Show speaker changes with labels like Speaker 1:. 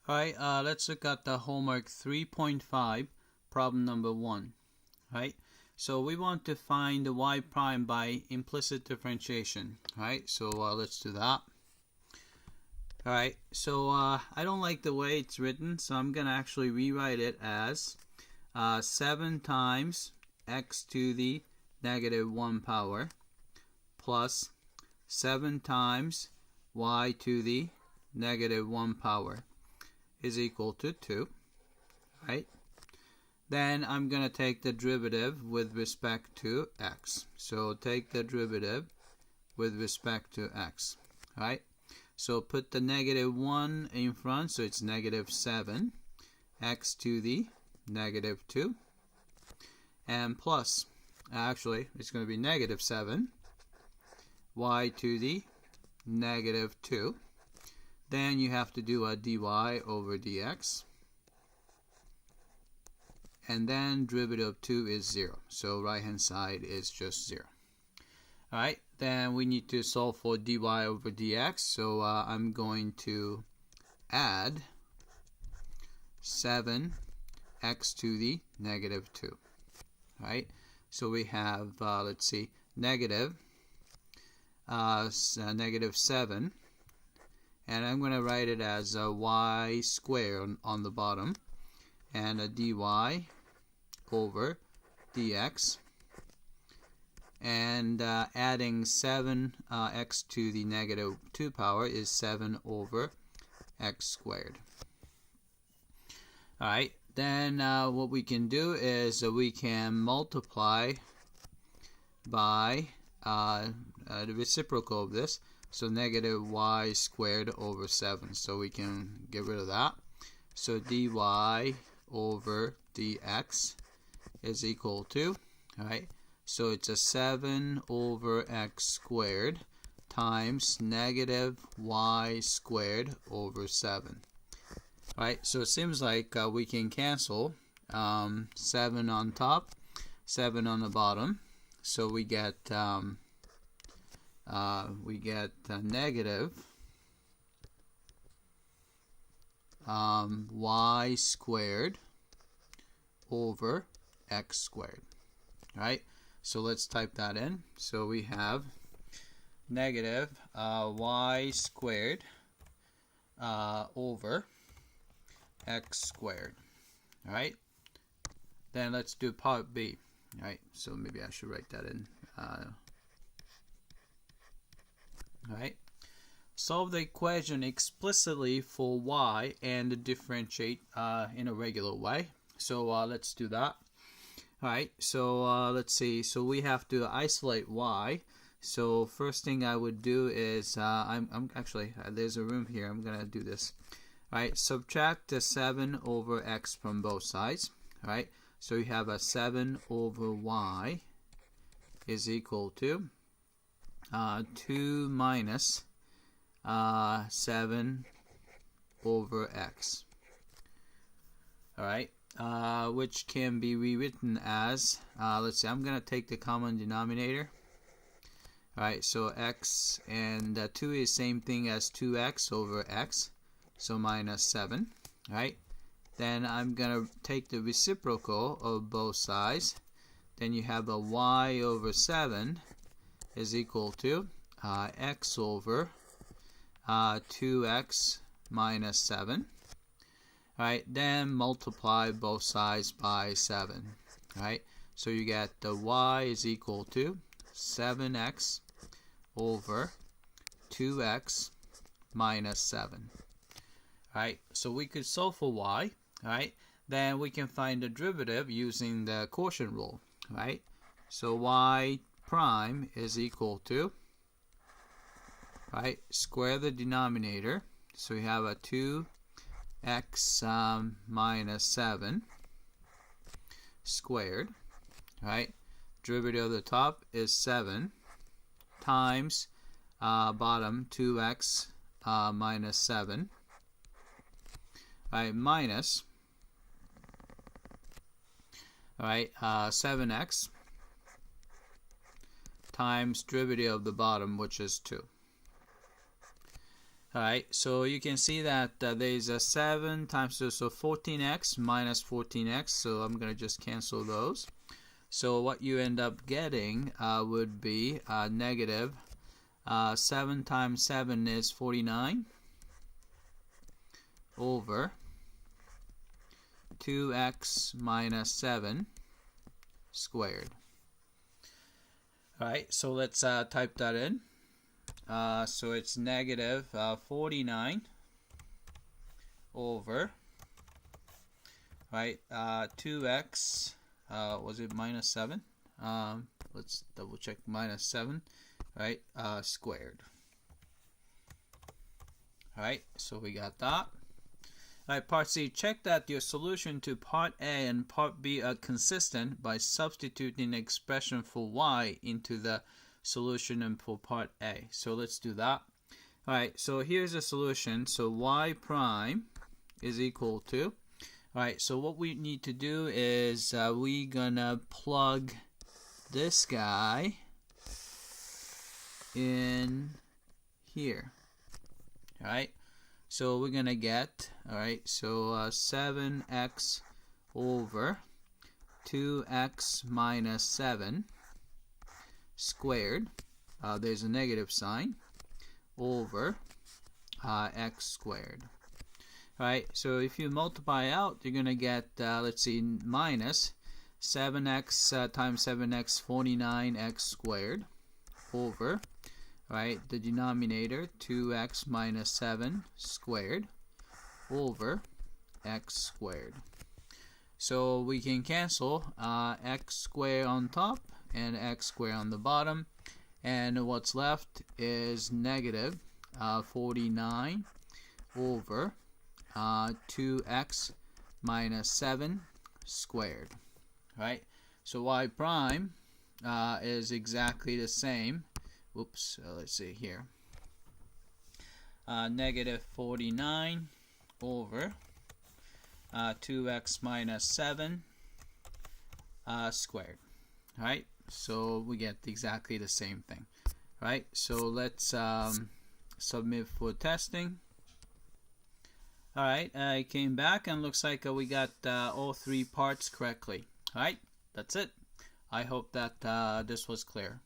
Speaker 1: Alright, let's look at the homework 3.5, problem number 1. Right, so we want to find the y prime by implicit differentiation. Right, so let's do that. Alright, so I don't like the way it's written, so I'm going to actually rewrite it as 7 times x to the negative 1 power plus 7 times y to the negative 1 power is equal to 2, right? Then I'm going to take the derivative with respect to x. So take the derivative with respect to x, right? So put the negative 1 in front, so it's negative 7 x to the negative 2, and plus, actually, it's going to be negative 7 y to the negative 2. Then you have to do a dy over dx. And then derivative of 2 is 0. So right hand side is just 0. Alright, then we need to solve for dy over dx. So I'm going to add 7x to the negative 2. Right, so we have, let's see, negative 7. And I'm going to write it as a y squared on the bottom, and a dy over dx, and adding 7x to the negative 2 power is 7 over x squared. Alright, then what we can do is we can multiply by the reciprocal of this. So negative y squared over 7. So we can get rid of that. So dy over dx is equal to, alright, so it's a 7 over x squared times negative y squared over 7. Alright, so it seems like we can cancel 7 on top, 7 on the bottom. So we get negative y squared over x squared. Right? So let's type that in. So we have negative y squared over x squared. Alright? Then let's do part B. Alright, so maybe I should write that in. Alright, solve the equation explicitly for y and differentiate in a regular way. So let's do that. Alright, so let's see. So we have to isolate y. So first thing I would do is, I'm actually, there's a room here. I'm going to do this. Alright, subtract the 7 over x from both sides. Alright, so you have a 7 over y is equal to 2 minus 7 over x. Alright, which can be rewritten as, let's see, I'm going to take the common denominator. Alright, so x and 2 is same thing as 2x over x, so minus 7. Alright, then I'm going to take the reciprocal of both sides. Then you have a y over 7 is equal to x over 2x minus 7. Alright, then multiply both sides by 7. Alright, so you get the y is equal to 7x over 2x minus 7. Alright, so we could solve for y. Alright, then we can find the derivative using the quotient rule. Alright, so y prime is equal to, right, square the denominator. So we have a 2x minus 7 squared. Right, derivative of the top is 7 times bottom 2x minus 7. Right, minus, alright, 7x times derivative of the bottom, which is 2. Alright, so you can see that there is a 7 times 2, so 14x minus 14x, so I'm going to just cancel those. So what you end up getting would be negative 7 times 7 is 49 over 2x minus 7 squared. Alright, so let's type that in. So it's negative 49 over, right, 2x, was it minus 7? Let's double check, minus 7, right, squared. Alright, so we got that. Alright, part C, check that your solution to part A and part B are consistent by substituting the expression for y into the solution for part A. So let's do that. Alright, so here's the solution. So y prime is equal to, alright, so what we need to do is we gonna plug this guy in here. Alright, so we're gonna get, alright, so 7x over 2x minus 7 squared, there's a negative sign, over x squared. Alright, so if you multiply out, you're going to get, let's see, minus 7x times 7x, 49x squared, over, right, the denominator, 2x minus 7 squared, over x squared. So we can cancel x squared on top and x squared on the bottom, and what's left is negative 49 over 2x minus 7 squared. Right, so y prime is exactly the same. Oops, let's see here, negative 49 over 2x minus 7 squared. Right, so we get exactly the same thing. Right, so let's submit for testing. Alright, I came back and looks like we got all 3 parts correctly. Alright, that's it. I hope that this was clear.